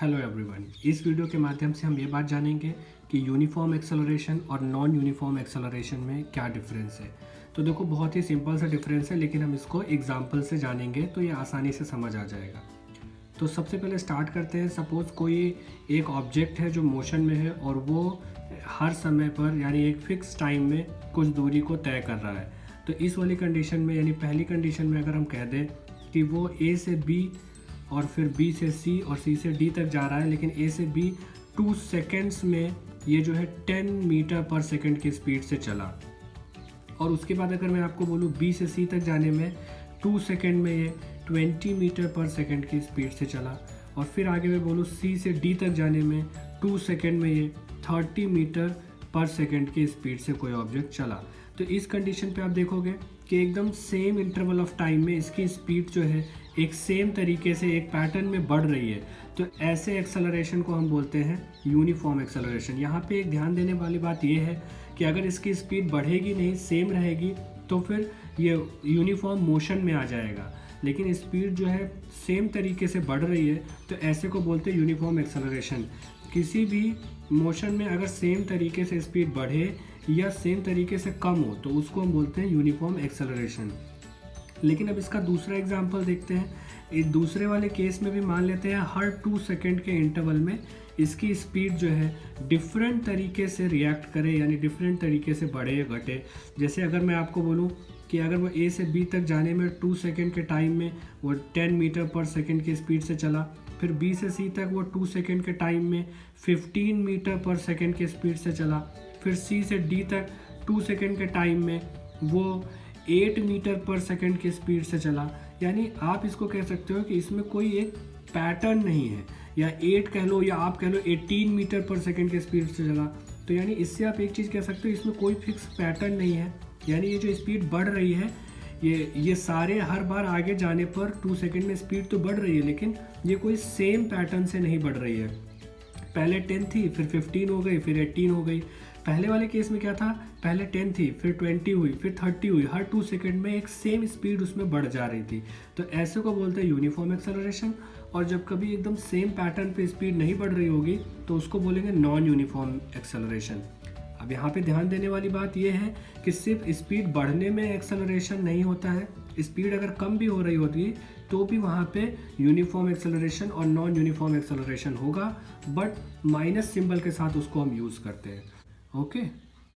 Hello everyone, इस video के माध्यम से हम ये बात जानेंगे कि यूनिफॉर्म एक्सेलरेशन और नॉन यूनिफॉर्म एक्सेलरेशन में क्या डिफरेंस है। तो देखो, बहुत ही सिंपल सा डिफरेंस है, लेकिन हम इसको एग्जांपल से जानेंगे तो ये आसानी से समझ आ जाएगा। तो सबसे पहले स्टार्ट करते हैं। सपोज़ कोई एक ऑब्जेक्ट है जो मोशन में है और वो हर समय पर यानी एक फ़िक्स टाइम में कुछ दूरी को तय कर रहा है। तो इस वाली कंडीशन में यानी पहली कंडीशन में अगर हम कह दें कि वो ए से बी और फिर बी से सी और सी से डी तक जा रहा है, लेकिन ए से बी 2 सेकेंड्स में ये जो है 10 मीटर पर सेकेंड की स्पीड से चला, और उसके बाद अगर मैं आपको बोलूँ बी से सी तक जाने में 2 सेकेंड में ये 20 मीटर पर सेकेंड की स्पीड से चला, और फिर आगे मैं बोलूँ सी से डी तक जाने में 2 सेकेंड में ये 30 मीटर पर सेकेंड की स्पीड से कोई ऑब्जेक्ट चला। तो इस कंडीशन पे आप देखोगे कि एकदम सेम इंटरवल ऑफ टाइम में इसकी स्पीड जो है एक सेम तरीके से एक पैटर्न में बढ़ रही है। तो ऐसे एक्सेलरेशन को हम बोलते हैं यूनिफॉर्म एक्सेलरेशन। यहाँ पे एक ध्यान देने वाली बात यह है कि अगर इसकी स्पीड बढ़ेगी नहीं, सेम रहेगी, तो फिर ये यूनिफॉर्म मोशन में आ जाएगा। लेकिन स्पीड जो है सेम तरीके से बढ़ रही है, तो ऐसे को बोलते हैं यूनिफॉर्म एक्सेलरेशन। किसी भी मोशन में अगर सेम तरीके से स्पीड बढ़े या सेम तरीके से कम हो तो उसको हम बोलते हैं यूनिफॉर्म एक्सेलरेशन। लेकिन अब इसका दूसरा एग्जांपल देखते हैं। इस दूसरे वाले केस में भी मान लेते हैं हर 2 सेकेंड के इंटरवल में इसकी स्पीड जो है डिफरेंट तरीके से रिएक्ट करे, यानी डिफरेंट तरीके से बढ़े या घटे। जैसे अगर मैं आपको बोलूँ कि अगर वो ए से बी तक जाने में 2 सेकेंड के टाइम में वो 10 मीटर पर सेकेंड की स्पीड से चला, फिर बी से सी तक वो 2 सेकेंड के टाइम में 15 मीटर पर सेकेंड की स्पीड से चला, फिर सी से डी तक 2 सेकेंड के टाइम में वो 8 मीटर पर सेकेंड की स्पीड से चला। यानी आप इसको कह सकते हो कि इसमें कोई एक पैटर्न नहीं है, या 8 कह लो या आप कह लो 18 मीटर पर सेकेंड की स्पीड से चला। तो यानी इससे आप एक चीज़ कह सकते हो, इसमें कोई फिक्स पैटर्न नहीं है। यानी ये जो स्पीड बढ़ रही है ये सारे हर बार आगे जाने पर 2 सेकेंड में स्पीड तो बढ़ रही है, लेकिन ये कोई सेम पैटर्न से नहीं बढ़ रही है। पहले 10 थी, फिर 15 हो गई, फिर 18 हो गई। पहले वाले केस में क्या था, पहले 10 थी, फिर 20 हुई, फिर 30 हुई। हर 2 सेकेंड में एक सेम स्पीड उसमें बढ़ जा रही थी। तो ऐसे को बोलते हैं यूनिफॉर्म एक्सेलरेशन। और जब कभी एकदम सेम पैटर्न पे स्पीड नहीं बढ़ रही होगी तो उसको बोलेंगे नॉन यूनिफॉर्म एक्सेलरेशन। अब यहाँ पे ध्यान देने वाली बात यह है कि सिर्फ स्पीड बढ़ने में एक्सेलरेशन नहीं होता है, स्पीड अगर कम भी हो रही होती है तो भी वहाँ पे यूनिफॉर्म एक्सेलरेशन और नॉन यूनिफॉर्म एक्सेलरेशन होगा, बट माइनस सिंबल के साथ उसको हम यूज़ करते हैं। ओके।